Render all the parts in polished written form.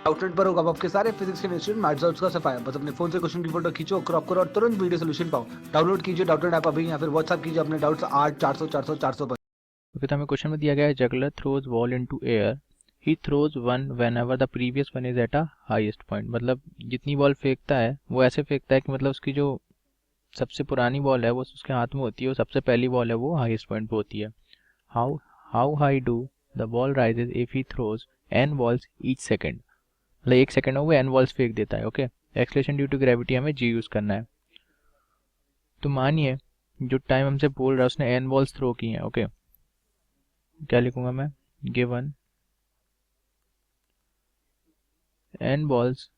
Outlet पर होगा आपके सारे फिजिक्स के इंस्टीट्यूट मैथ्स का सफाया। बस अपने फोन से क्वेश्चन की फोटो खींचो, क्रॉप करो और तुरंत वीडियो सोल्यूशन पाओ। डाउनलोड कीजिए डाउटनेट ऐप अभी या फिर व्हाट्सएप कीजिए अपने डाउट्स 8 400 400 400 पर। ओके, तो हमें क्वेश्चन में दिया गया है juggler throws ball into air, he throws one whenever the previous one is at a highest point. मतलब जितनी बॉल फेंकता है वो ऐसे फेंकता है कि मतलब उसकी जो सबसे पुरानी बॉल है वो उसके हाथ में होती है, और सबसे पहली बॉल है वो हाईएस्ट पॉइंट पे होती है। How how high do the ball rises if he throws an balls each second. मतलब एक सेकेंड में वो एन बॉल्स फेंक देता है। Okay, acceleration due to gravity हमें जी यूज करना है। तो मानिए जो टाइम हमसे बोल रहा है उसने एन बॉल्स थ्रो की हैं। ओके, क्या लिखूंगा मैं, given n balls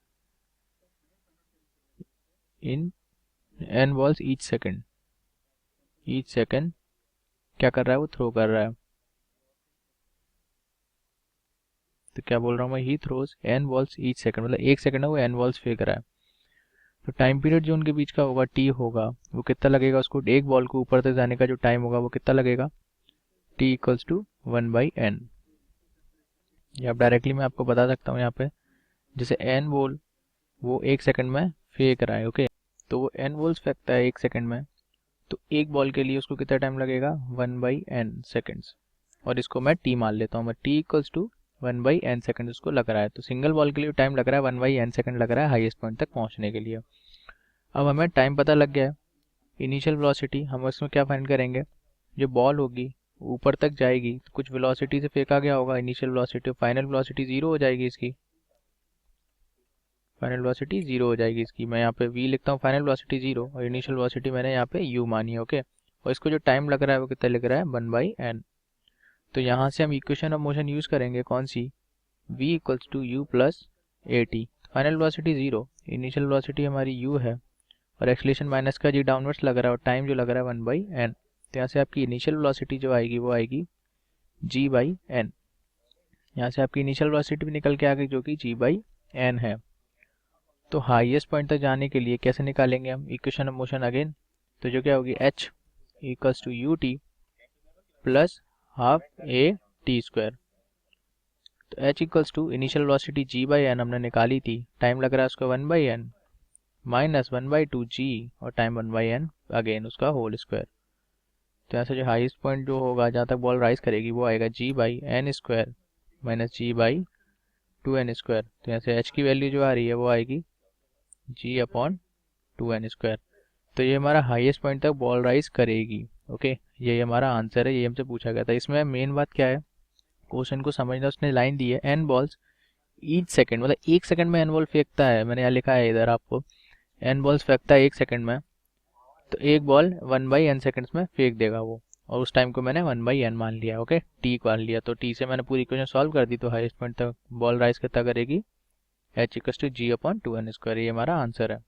in n balls each second क्या कर रहा है, वो थ्रो कर रहा है। तो क्या बोल रहा हूँ मैं, he throws n balls each second, मतलब एक सेकंड में वो n balls फेंक रहा है। तो टाइम पीरियड जो उनके बीच का होगा t होगा, वो कितना लगेगा उसको, एक बॉल को ऊपर तक जाने का जो टाइम होगा वो कितना लगेगा, t इक्वल्स टू 1/n। ये आप डायरेक्टली मैं आपको बता सकता हूँ यहाँ पे, जैसे n बॉल वो एक सेकंड में फेंक रहा है। ओके, तो वो n बॉल्स फेंकता है एक सेकंड में, तो एक बॉल के लिए उसको कितना टाइम लगेगा, 1/n सेकेंड्स। और इसको मैं t मान लेता हूँ, मैं t equals to 1/n second उसको लग रहा है। तो सिंगल बॉल के लिए टाइम लग रहा है 1/n सेकेंड लग रहा है हाईएस्ट पॉइंट तक पहुँचने के लिए। अब हमें टाइम पता लग गया है, इनिशियल वेलोसिटी हम इसमें क्या फाइंड करेंगे, जो बॉल होगी ऊपर तक जाएगी तो कुछ वेलोसिटी से फेंका गया होगा initial velocity, final velocity zero हो जाएगी इसकी, फाइनल वेलोसिटी जीरो हो जाएगी इसकी। मैं यहाँ पे v लिखता हूँ, फाइनल वेलोसिटी जीरो, और इनिशियल वेलोसिटी मैंने यहाँ पे u मानी है। ओके, और इसको जो टाइम लग रहा है वो कितना लग रहा है, 1/n। तो यहाँ से हम इक्वेशन ऑफ मोशन यूज करेंगे कौन सी, v equals to u plus a t. Final velocity zero, initial velocity हमारी u है, और एक्सलेशन माइनस का जी डाउनवर्ड्स लग रहा है, और टाइम जो लग रहा है 1/n। तो यहाँ से आपकी इनिशियल वेलोसिटी जो आएगी वो आएगी g/n। यहाँ से आपकी इनिशियल वेलोसिटी भी निकल के आ गई जो कि g/n है। तो हाईएस्ट पॉइंट तक जाने के लिए कैसे निकालेंगे हम इक्वेशन ऑफ मोशन अगेन, तो जो क्या होगी, h equals to u t plus half a t square. तो h equals to initial velocity g/n हमने निकाली थी, टाइम लग रहा है उसका 1/n माइनस 1/2 g, और टाइम 1/n अगेन उसका होल स्क्वायर। तो यहाँ से जो हाईएस्ट पॉइंट जो होगा जहाँ तक बॉल राइज करेगी वो आएगा g/n square minus g/2n square. तो यहाँ से h की वैल्यू जो आ रही है वो आएगी g/2n स्क्वायर। तो ये हमारा हाईएस्ट पॉइंट तक बॉल राइज करेगी। ओके, यही हमारा आंसर है, ये हमसे पूछा गया था। इसमें मेन बात क्या है, क्वेश्चन को समझना, उसने लाइन दी है एन बॉल्स ईच सेकंड, मतलब एक सेकंड में एन बॉल फेंकता है। मैंने यहाँ लिखा है इधर आपको, एन बॉल्स फेंकता है एक सेकंड में, तो एक बॉल 1/n सेकंड्स में फेंक देगा वो, और उस टाइम को मैंने 1/n मान लिया। ओके, टी मान लिया, तो टी से मैंने पूरी इक्वेशन सॉल्व कर दी। तो हाईएस्ट पॉइंट तक बॉल राइज कितना करेगी, h equals to g/2n square. ये हमारा आंसर है।